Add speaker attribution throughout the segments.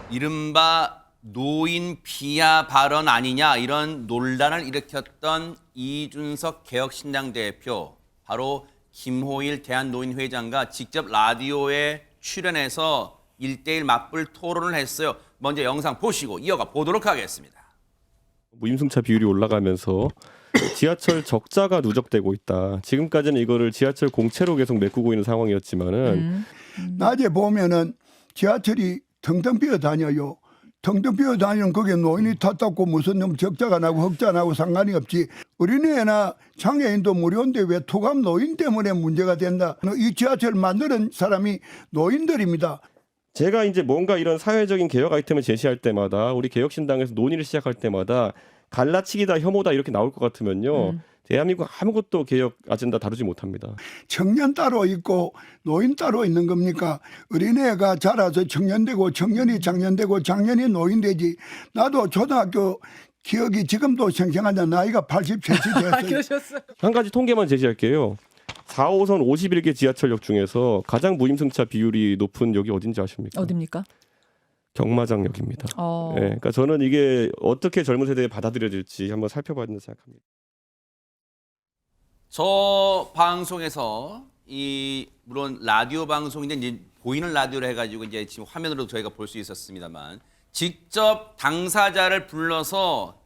Speaker 1: 이른바 노인 비하 발언 아니냐 이런 논란을 일으켰던 이준석 개혁신당 대표, 바로 김호일 대한노인회장과 직접 라디오에 출연해서 1대1 맞불 토론을 했어요. 먼저 영상 보시고 이어가 보도록 하겠습니다.
Speaker 2: 무임승차 비율이 올라가면서 지하철 적자가 누적되고 있다. 지금까지는 이거를 지하철 공채로 계속 메꾸고 있는 상황이었지만은
Speaker 3: 낮에 보면은 지하철이 텅텅 비어 다녀요. 텅텅 비어 다니는 거기에 노인이 탔다고 무슨 놈 적자가 나고 흑자 나고 상관이 없지. 어린애나 장애인도 무료인데 왜 토감 노인 때문에 문제가 된다. 이 지하철 만드는 사람이 노인들입니다.
Speaker 2: 제가 이제 뭔가 이런 사회적인 개혁 아이템을 제시할 때마다 우리 개혁신당에서 논의를 시작할 때마다 갈라치기다 혐오다 이렇게 나올 것 같으면요. 대한민국 아무것도 개혁 아젠다 다루지 못합니다.
Speaker 3: 청년 따로 있고 노인 따로 있는 겁니까? 어린애가 자라서 청년 되고 청년이 장년 되고 장년이 노인 되지. 나도 초등학교 기억이 지금도 생생한데 나이가 87이 됐어요.
Speaker 4: 그러셨어요.
Speaker 2: 한 가지 통계만 제시할게요. 4호선 51개 지하철역 중에서 가장 무임승차 비율이 높은 역이 어딘지 아십니까?
Speaker 4: 어딥니까?
Speaker 2: 경마장역입니다. 예, 그러니까 저는 이게 어떻게 젊은 세대에 받아들여질지 한번 살펴봐야 된다고 생각합니다.
Speaker 1: 저 방송에서 물론 라디오 방송인데 이제 보이는 라디오로 해가지고 이제 지금 화면으로 저희가 볼 수 있었습니다만 직접 당사자를 불러서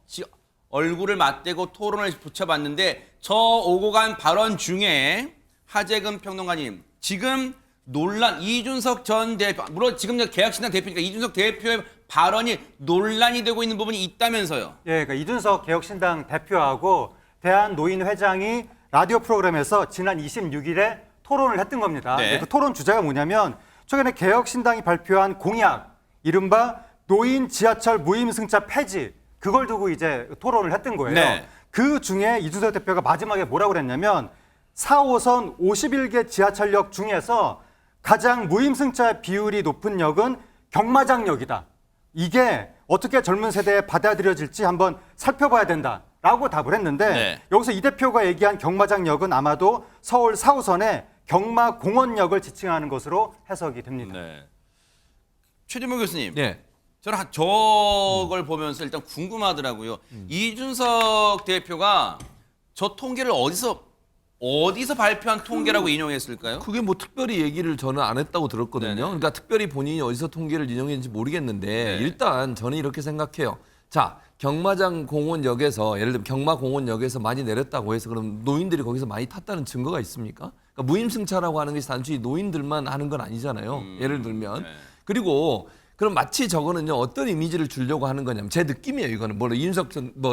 Speaker 1: 얼굴을 맞대고 토론을 붙여봤는데 저 오고 간 발언 중에 하재근 평론가님, 지금 논란 이준석 전 대표, 물론 지금 개혁신당 대표니까 이준석 대표의 발언이 논란이 되고 있는 부분이 있다면서요?
Speaker 5: 예, 그러니까 이준석 개혁신당 대표하고 대한노인회장이 라디오 프로그램에서 지난 26일에 토론을 했던 겁니다.
Speaker 1: 네.
Speaker 5: 그 토론 주제가 뭐냐면 최근에 개혁신당이 발표한 공약, 이른바 노인 지하철 무임승차 폐지, 그걸 두고 이제 토론을 했던 거예요.
Speaker 1: 네.
Speaker 5: 그 중에 이준석 대표가 마지막에 뭐라고 그랬냐면 4호선 51개 지하철역 중에서 가장 무임승차 비율이 높은 역은 경마장역이다. 이게 어떻게 젊은 세대에 받아들여질지 한번 살펴봐야 된다라고 답을 했는데
Speaker 1: 네.
Speaker 5: 여기서 이 대표가 얘기한 경마장역은 아마도 서울 4호선의 경마공원역을 지칭하는 것으로 해석이 됩니다.
Speaker 1: 네. 최진모 교수님.
Speaker 4: 네.
Speaker 1: 저는 저걸 보면서 일단 궁금하더라고요. 이준석 대표가 저 통계를 어디서 발표한 통계라고 인용했을까요?
Speaker 4: 그게 뭐 특별히 얘기를 저는 안 했다고 들었거든요.
Speaker 1: 네네.
Speaker 4: 그러니까 특별히 본인이 어디서 통계를 인용했는지 모르겠는데
Speaker 1: 네.
Speaker 4: 일단 저는 이렇게 생각해요. 자, 경마장 공원역에서 예를 들면 경마공원역에서 많이 내렸다고 해서 그럼 노인들이 거기서 많이 탔다는 증거가 있습니까? 그러니까 무임승차라고 하는 것이 단순히 노인들만 하는 건 아니잖아요. 예를 들면.
Speaker 1: 네.
Speaker 4: 그리고 그럼 마치 저거는요 어떤 이미지를 주려고 하는 거냐면 제 느낌이에요. 이거는 물론 이준석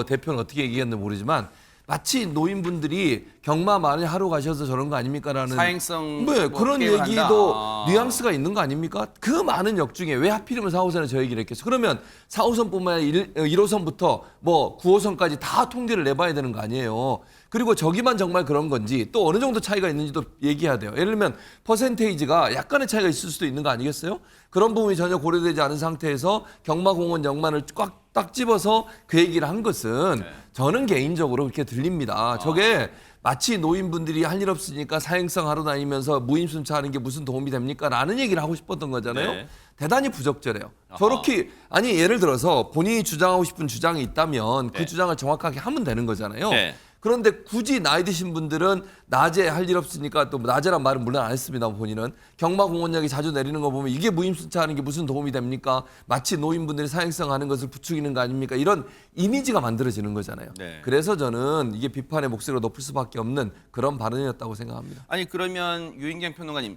Speaker 4: 대표는 어떻게 얘기했는지 모르지만 마치 노인분들이 경마 많이 하러 가셔서 저런 거 아닙니까라는
Speaker 1: 사행성
Speaker 4: 네,
Speaker 1: 뭐
Speaker 4: 그런
Speaker 1: 게임을
Speaker 4: 얘기도
Speaker 1: 한다.
Speaker 4: 뉘앙스가 있는 거 아닙니까? 그 많은 역 중에 왜 하필이면 4호선에 저 얘기를 했겠어요? 그러면 4호선뿐만 아니라 1호선부터 뭐 9호선까지 다 통계를 내봐야 되는 거 아니에요. 그리고 저기만 정말 그런 건지 또 어느 정도 차이가 있는지도 얘기해야 돼요. 예를 들면 퍼센테이지가 약간의 차이가 있을 수도 있는 거 아니겠어요? 그런 부분이 전혀 고려되지 않은 상태에서 경마공원 역만을 딱 집어서 그 얘기를 한 것은 저는 개인적으로 그렇게 들립니다. 저게 마치 노인분들이 할 일 없으니까 사행성 하러 다니면서 무임승차 하는 게 무슨 도움이 됩니까? 라는 얘기를 하고 싶었던 거잖아요.
Speaker 1: 네.
Speaker 4: 대단히 부적절해요. 저렇게 아니 예를 들어서 본인이 주장하고 싶은 주장이 있다면 그
Speaker 1: 네.
Speaker 4: 주장을 정확하게 하면 되는 거잖아요.
Speaker 1: 네.
Speaker 4: 그런데 굳이 나이 드신 분들은 낮에 할 일 없으니까 또 낮에란 말은 물론 안 했습니다. 본인은 경마공원역에 자주 내리는 거 보면 이게 무임승차 하는 게 무슨 도움이 됩니까? 마치 노인분들이 사행성 하는 것을 부추기는 거 아닙니까? 이런 이미지가 만들어지는 거잖아요.
Speaker 1: 네.
Speaker 4: 그래서 저는 이게 비판의 목소리가 높을 수밖에 없는 그런 발언이었다고 생각합니다.
Speaker 1: 아니 그러면 유인경 평론가님,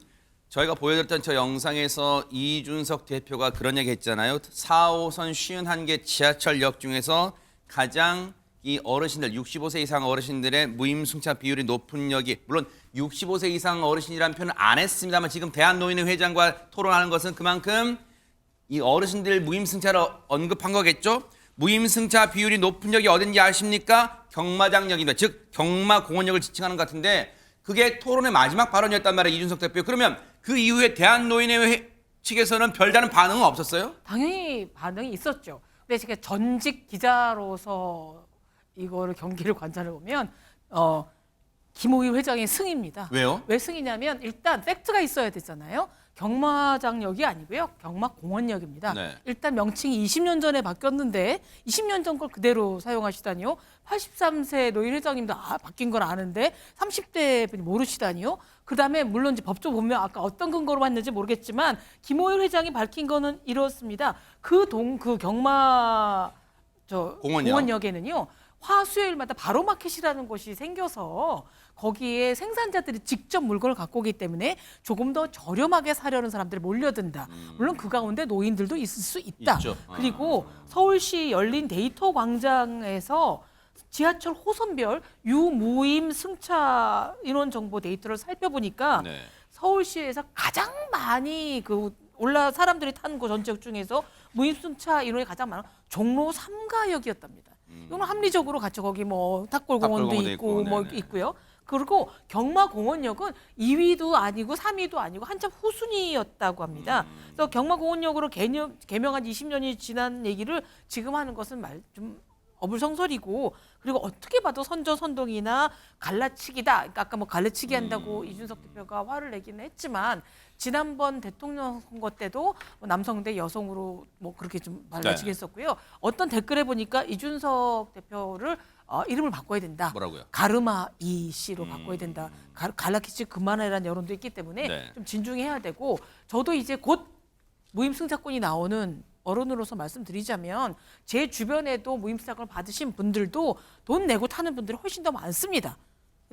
Speaker 1: 저희가 보여드렸던 저 영상에서 이준석 대표가 그런 얘기 했잖아요. 4호선 51개 지하철역 중에서 가장 이 어르신들 65세 이상 어르신들의 무임승차 비율이 높은 역이, 물론 65세 이상 어르신이라는 표현을 안 했습니다만 지금 대한노인회 회장과 토론하는 것은 그만큼 이 어르신들 무임승차를 언급한 거겠죠. 무임승차 비율이 높은 역이 어딘지 아십니까? 경마장역입니다. 즉 경마공원역을 지칭하는 것 같은데 그게 토론의 마지막 발언이었단 말이에요, 이준석 대표. 그러면 그 이후에 대한노인회 측에서는 별다른 반응은 없었어요?
Speaker 6: 당연히 반응이 있었죠. 근데 제가 전직 기자로서 이거를 경기를 관찰해 보면 김호희 회장의 승입니다.
Speaker 1: 왜요?
Speaker 6: 왜 승이냐면 일단 팩트가 있어야 되잖아요. 경마장역이 아니고요. 경마공원역입니다.
Speaker 1: 네.
Speaker 6: 일단 명칭이 20년 전에 바뀌었는데 20년 전 걸 그대로 사용하시다니요. 83세 노인 회장님도 바뀐 걸 아는데 30대 분이 모르시다니요. 그다음에 물론 이제 법조 보면 아까 어떤 근거로 했는지 모르겠지만 김호율 회장이 밝힌 거는 이렇습니다. 그 경마 공원역에는요. 화수요일마다 바로마켓이라는 곳이 생겨서 거기에 생산자들이 직접 물건을 갖고 오기 때문에 조금 더 저렴하게 사려는 사람들이 몰려든다. 물론 그 가운데 노인들도 있을 수 있다.
Speaker 1: 있죠.
Speaker 6: 그리고 서울시 열린 데이터 광장에서 지하철 호선별 유무임 승차 인원 정보 데이터를 살펴보니까
Speaker 1: 네.
Speaker 6: 서울시에서 가장 많이 사람들이 탄 곳 전체 중에서 무임 승차 인원이 가장 많은 종로 3가역이었답니다. 이건 합리적으로 같이 거기 뭐 탑골공원도
Speaker 1: 탑골공원도
Speaker 6: 있고
Speaker 1: 있고,
Speaker 6: 뭐
Speaker 1: 네네.
Speaker 6: 있고요. 그리고 경마공원역은 2위도 아니고 3위도 아니고 한참 후순위였다고 합니다. 그래서 경마공원역으로 개명한 20년이 지난 얘기를 지금 하는 것은 좀 어불성설이고, 그리고 어떻게 봐도 선전선동이나 갈라치기다. 그러니까 아까 뭐 갈라치기 한다고 이준석 대표가 화를 내기는 했지만 지난번 대통령 선거 때도 뭐 남성 대 여성으로 뭐 그렇게 좀 갈라치기
Speaker 1: 네.
Speaker 6: 했었고요. 어떤 댓글에 보니까 이준석 대표를 이름을 바꿔야 된다.
Speaker 1: 뭐라고요?
Speaker 6: 가르마 이 씨로 바꿔야 된다. 갈라치기 그만해라는 여론도 있기 때문에
Speaker 1: 네.
Speaker 6: 좀 진중해야 되고, 저도 이제 곧 무임승차권이 나오는 어른으로서 말씀드리자면 제 주변에도 무임승차권을 받으신 분들도 돈 내고 타는 분들이 훨씬 더 많습니다.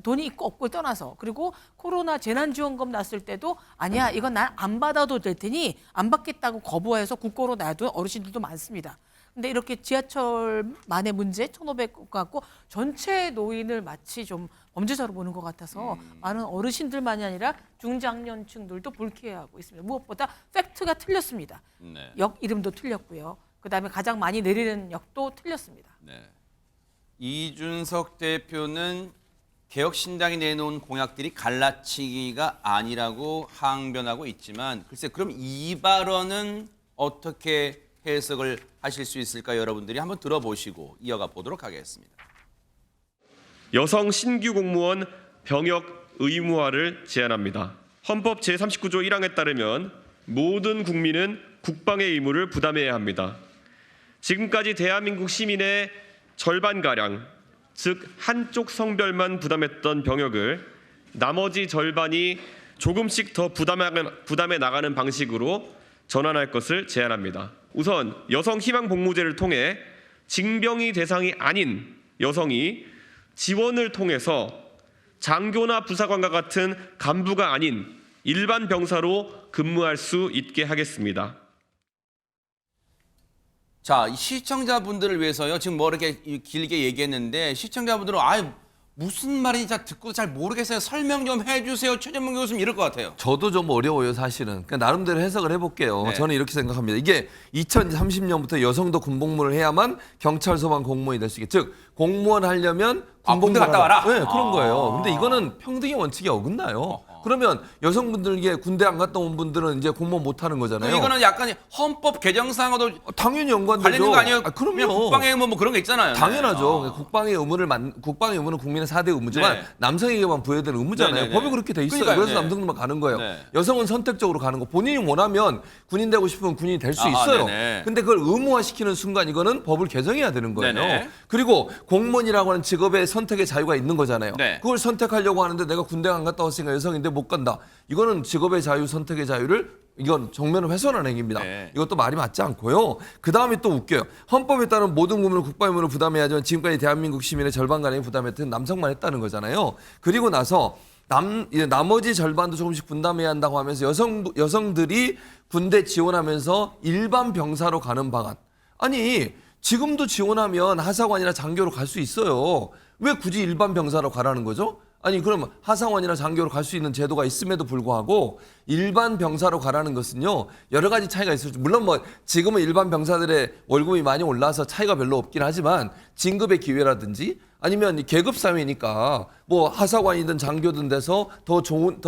Speaker 6: 돈이 있고 없고를 떠나서. 그리고 코로나 재난지원금 났을 때도 아니야 이건 난 안 받아도 될 테니 안 받겠다고 거부해서 국고로 놔둔 어르신들도 많습니다. 근데 이렇게 지하철만의 문제 1,500 갖고 전체 노인을 마치 좀 범죄자로 보는 것 같아서 많은 어르신들만이 아니라 중장년층들도 불쾌해하고 있습니다. 무엇보다 팩트가 틀렸습니다.
Speaker 1: 네.
Speaker 6: 역 이름도 틀렸고요. 그다음에 가장 많이 내리는 역도 틀렸습니다.
Speaker 1: 네. 이준석 대표는 개혁신당이 내놓은 공약들이 갈라치기가 아니라고 항변하고 있지만, 글쎄 그럼 이 발언은 어떻게 해석을 하실 수 있을까, 여러분들이 한번 들어보시고 이어가 보도록 하겠습니다.
Speaker 2: 여성 신규 공무원 병역 의무화를 제안합니다. 헌법 제39조 1항에 따르면 모든 국민은 국방의 의무를 부담해야 합니다. 지금까지 대한민국 시민의 절반가량, 즉 한쪽 성별만 부담했던 병역을 나머지 절반이 조금씩 더 부담해 나가는 방식으로 전환할 것을 제안합니다. 우선 여성 희망 복무제를 통해 징병이 대상이 아닌 여성이 지원을 통해서 장교나 부사관과 같은 간부가 아닌 일반 병사로 근무할 수 있게 하겠습니다.
Speaker 1: 자, 이 시청자분들을 위해서요. 지금 뭐 이렇게 길게 얘기했는데 시청자분들은 무슨 말인지 듣고 잘 모르겠어요. 설명 좀 해주세요. 최재문 교수님 이럴 것 같아요.
Speaker 4: 저도 좀 어려워요, 사실은. 그러니까 나름대로 해석을 해볼게요.
Speaker 1: 네.
Speaker 4: 저는 이렇게 생각합니다. 이게 2030년부터 여성도 군복무를 해야만 경찰서만 공무원이 될 수 있게. 즉, 공무원 하려면
Speaker 1: 군대 갔다 와라?
Speaker 4: 네, 그런 거예요. 근데 이거는 평등의 원칙이 어긋나요. 그러면 여성분들께 군대 안 갔다 온 분들은 이제 공무원 못 하는 거잖아요.
Speaker 1: 이거는 약간 헌법 개정상으로도
Speaker 4: 당연히 연관되죠.
Speaker 1: 관련된 거 아니에요?
Speaker 4: 그럼요.
Speaker 1: 그냥 국방의 의무 뭐 그런 거 있잖아요.
Speaker 4: 당연하죠.
Speaker 1: 네.
Speaker 4: 국방의 의무는 국민의 4대 의무지만
Speaker 1: 네.
Speaker 4: 남성에게만 부여되는 의무잖아요.
Speaker 1: 네, 네, 네.
Speaker 4: 법이 그렇게 돼 있어요.
Speaker 1: 그러니까요.
Speaker 4: 그래서
Speaker 1: 네.
Speaker 4: 남성들만 가는 거예요.
Speaker 1: 네.
Speaker 4: 여성은 선택적으로 가는 거. 본인이 원하면 군인 되고 싶으면 군인이 될 수 있어요.
Speaker 1: 네네.
Speaker 4: 근데 그걸 의무화시키는 순간 이거는 법을 개정해야 되는 거예요.
Speaker 1: 네네.
Speaker 4: 그리고 공무원이라고 하는 직업의 선택의 자유가 있는 거잖아요.
Speaker 1: 네.
Speaker 4: 그걸 선택하려고 하는데 내가 군대 안 갔다 왔으니까 여성인데 못 간다. 이거는 직업의 자유, 선택의 자유를 이건 정면을 훼손하는 행위입니다.
Speaker 1: 네.
Speaker 4: 이것도 말이 맞지 않고요. 그 다음에 또 웃겨요. 헌법에 따른 모든 국민은 국방 의무를 부담해야지만 지금까지 대한민국 시민의 절반가량이 부담했던 남성만 했다는 거잖아요. 그리고 나서 나머지 절반도 조금씩 분담해야 한다고 하면서 여성들이 군대 지원하면서 일반 병사로 가는 방안. 아니 지금도 지원하면 하사관이나 장교로 갈 수 있어요. 왜 굳이 일반 병사로 가라는 거죠? 아니 그러면 하사관이나 장교로 갈 수 있는 제도가 있음에도 불구하고 일반 병사로 가라는 것은요 여러 가지 차이가 있을 수. 물론 뭐 지금은 일반 병사들의 월급이 많이 올라서 차이가 별로 없긴 하지만 진급의 기회라든지 아니면 계급 사회니까 뭐 하사관이든 장교든 돼서 더 좋은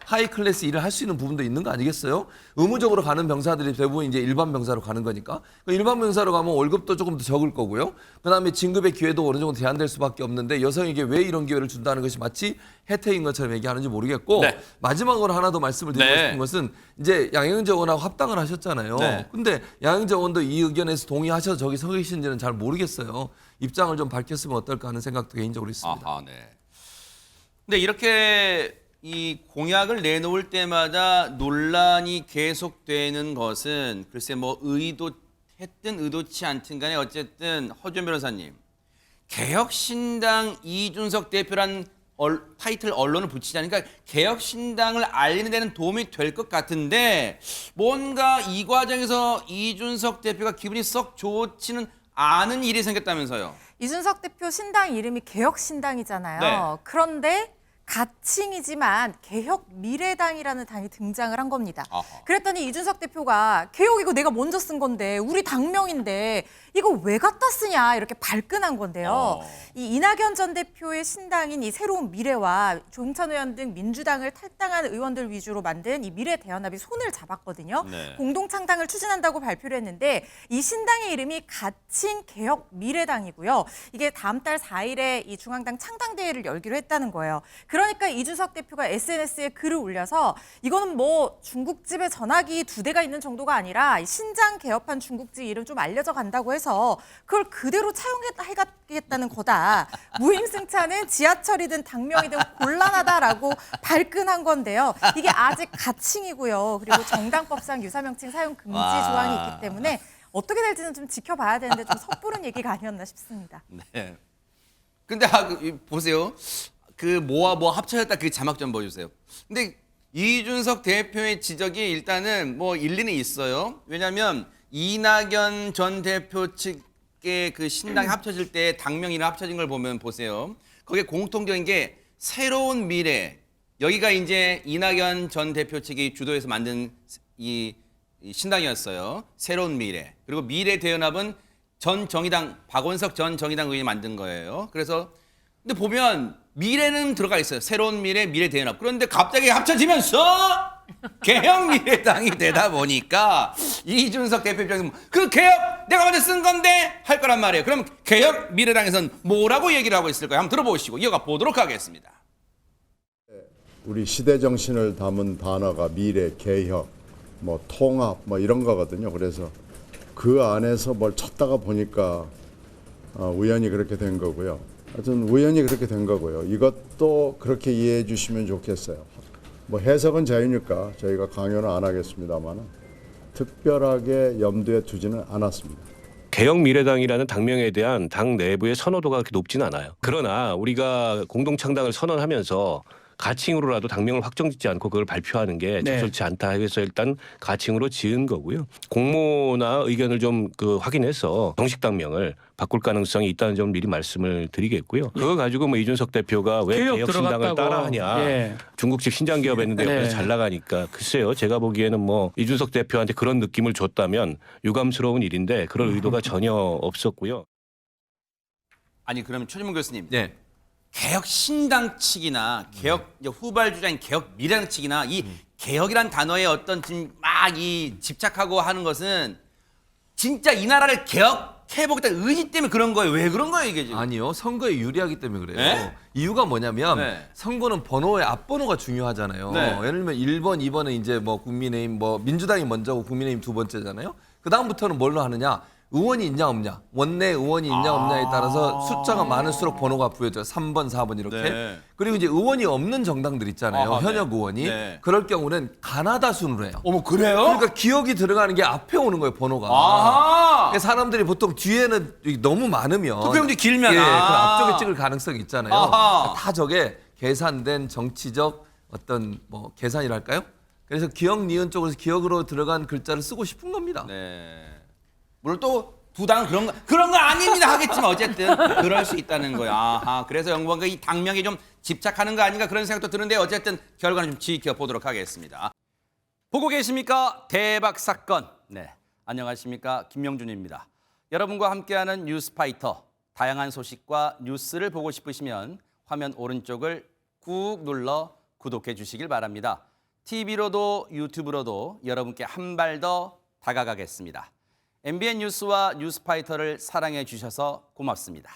Speaker 4: 하이 클래스 일을 할 수 있는 부분도 있는 거 아니겠어요? 의무적으로 가는 병사들이 대부분 이제 일반 병사로 가는 거니까 일반 병사로 가면 월급도 조금 더 적을 거고요. 그다음에 진급의 기회도 어느 정도 제한될 수밖에 없는데 여성에게 왜 이런 기회를 준다는 것이 마치 혜택인 것처럼 얘기하는지 모르겠고
Speaker 1: 네.
Speaker 4: 마지막으로 하나 더 말씀을 드리고
Speaker 1: 네.
Speaker 4: 싶은 것은 이제 양영재 의원하고 합당을 하셨잖아요.
Speaker 1: 네.
Speaker 4: 근데 양영재 의원도 이 의견에서 동의하셔서 저기 서 계신지는 잘 모르겠어요. 입장을 좀 밝혔으면 어떨까 하는 생각도 개인적으로 있습니다.
Speaker 1: 아하, 네. 근데 이렇게 이 공약을 내놓을 때마다 논란이 계속되는 것은 글쎄 뭐 의도했든 의도치 않든 간에 어쨌든 허준 변호사님, 개혁신당 이준석 대표란 타이틀 언론을 붙이자니까 개혁신당을 알리는 데는 도움이 될 것 같은데 뭔가 이 과정에서 이준석 대표가 기분이 썩 좋지는 않은 일이 생겼다면서요.
Speaker 7: 이준석 대표 신당 이름이 개혁신당이잖아요.
Speaker 1: 네.
Speaker 7: 그런데 가칭이지만 개혁미래당이라는 당이 등장을 한 겁니다.
Speaker 1: 아하.
Speaker 7: 그랬더니 이준석 대표가 개혁 이거 내가 먼저 쓴 건데 우리 당명인데 이거 왜 갖다 쓰냐 이렇게 발끈한 건데요. 이 이낙연 전 대표의 신당인 이 새로운 미래와 조응천 의원 등 민주당을 탈당한 의원들 위주로 만든 이 미래대연합이 손을 잡았거든요.
Speaker 1: 네.
Speaker 7: 공동 창당을 추진한다고 발표를 했는데 이 신당의 이름이 가칭 개혁미래당이고요. 이게 다음 달 4일에 이 중앙당 창당대회를 열기로 했다는 거예요. 그러니까 이준석 대표가 SNS에 글을 올려서 이거는 뭐 중국집에 전화기 2대가 있는 정도가 아니라 신장 개업한 중국집 이름 좀 알려져 간다고 해서 그걸 그대로 차용하겠다는 거다. 무임승차는 지하철이든 당명이든 곤란하다라고 발끈한 건데요. 이게 아직 가칭이고요. 그리고 정당법상 유사명칭 사용 금지 조항이 있기 때문에 어떻게 될지는 좀 지켜봐야 되는데 좀 섣부른 얘기가 아니었나 싶습니다.
Speaker 1: 네. 근데 보세요. 그 뭐와 뭐 합쳐졌다 그 자막 좀 보여주세요. 근데 이준석 대표의 지적이 일단은 뭐 일리는 있어요. 왜냐하면 이낙연 전 대표 측의 그 신당이 합쳐질 때 당명이랑 합쳐진 걸 보면 보세요. 거기에 공통적인 게 새로운 미래. 여기가 이제 이낙연 전 대표 측이 주도해서 만든 이 신당이었어요. 새로운 미래. 그리고 미래대연합은 전 정의당 박원석 전 정의당 의원이 만든 거예요. 그래서 근데 보면 미래는 들어가 있어요. 새로운 미래, 미래대연합. 그런데 갑자기 합쳐지면서 개혁미래당이 되다 보니까 이준석 대표 입장에서 그 개혁 내가 먼저 쓴 건데 할 거란 말이에요. 그럼 개혁미래당에서는 뭐라고 얘기를 하고 있을까요? 한번 들어보시고 이어가 보도록 하겠습니다.
Speaker 8: 우리 시대 정신을 담은 단어가 미래, 개혁, 뭐 통합, 뭐 이런 거거든요. 그래서 그 안에서 뭘 찾다가 보니까 우연히 그렇게 된 거고요. 하여튼 우연히 그렇게 된 거고요. 이것도 그렇게 이해해 주시면 좋겠어요. 뭐 해석은 자유니까 저희가 강요는 안 하겠습니다만 특별하게 염두에 두지는 않았습니다.
Speaker 9: 개혁미래당이라는 당명에 대한 당 내부의 선호도가 그렇게 높지는 않아요. 그러나 우리가 공동창당을 선언하면서 가칭으로라도 당명을 확정짓지 않고 그걸 발표하는 게 적절치 않다 해서 일단 가칭으로 지은 거고요. 공모나 의견을 좀 확인해서 정식 당명을 바꿀 가능성이 있다는 점을 미리 말씀을 드리겠고요. 그거 가지고 뭐 이준석 대표가 왜 개혁신당을 따라하냐. 중국집 신장 개업했는데 옆에서 잘 나가니까 글쎄요. 제가 보기에는 뭐 이준석 대표한테 그런 느낌을 줬다면 유감스러운 일인데 그럴 의도가 전혀 없었고요.
Speaker 1: 아니 그러면 최진문 교수님.
Speaker 4: 네.
Speaker 1: 개혁신당 측이나 개혁 후발 주자인 개혁미래당 측이나 이 개혁이란 단어에 어떤 지금 막 이 집착하고 하는 것은 진짜 이 나라를 개혁해보겠다는 의지 때문에 그런 거예요. 왜 그런 거예요 이게 지금?
Speaker 4: 아니요. 선거에 유리하기 때문에 그래요.
Speaker 1: 네?
Speaker 4: 이유가 뭐냐면
Speaker 1: 네.
Speaker 4: 선거는 번호의 앞번호가 중요하잖아요.
Speaker 1: 네.
Speaker 4: 예를 들면 1번, 2번은 이제 뭐 국민의힘 뭐 민주당이 먼저고 국민의힘 두 번째잖아요. 그다음부터는 뭘로 하느냐? 의원이 있냐 없냐, 원내 의원이 있냐 없냐에 따라서 숫자가 많을수록 번호가 부여져요. 3번, 4번 이렇게.
Speaker 1: 네.
Speaker 4: 그리고 이제 의원이 없는 정당들 있잖아요.
Speaker 1: 아하,
Speaker 4: 현역
Speaker 1: 네.
Speaker 4: 의원이.
Speaker 1: 네.
Speaker 4: 그럴 경우는 가나다 순으로 해요.
Speaker 1: 어머 그래요?
Speaker 4: 그러니까 기억이 들어가는 게 앞에 오는 거예요, 번호가.
Speaker 1: 아하.
Speaker 4: 그러니까 사람들이 보통 뒤에는 너무 많으면
Speaker 1: 투표용지 길면
Speaker 4: 예, 그
Speaker 1: 아.
Speaker 4: 앞쪽에 찍을 가능성이 있잖아요.
Speaker 1: 아하.
Speaker 4: 다 저게 계산된 정치적 어떤 뭐 계산이랄까요? 그래서 기억 니은 쪽에서 기억으로 들어간 글자를 쓰고 싶은 겁니다.
Speaker 1: 네. 물론 또 두 당은 그런 거 아닙니다 하겠지만 어쨌든 그럴 수 있다는 거예요. 아하. 그래서 영부원가 이 당명에 좀 집착하는 거 아닌가 그런 생각도 드는데 어쨌든 결과는 좀 지켜보도록 하겠습니다. 보고 계십니까? 대박 사건. 네. 안녕하십니까? 김명준입니다. 여러분과 함께하는 뉴스파이터. 다양한 소식과 뉴스를 보고 싶으시면 화면 오른쪽을 꾹 눌러 구독해 주시길 바랍니다. TV로도 유튜브로도 여러분께 한 발 더 다가가겠습니다. MBN 뉴스와 뉴스파이터를 사랑해 주셔서 고맙습니다.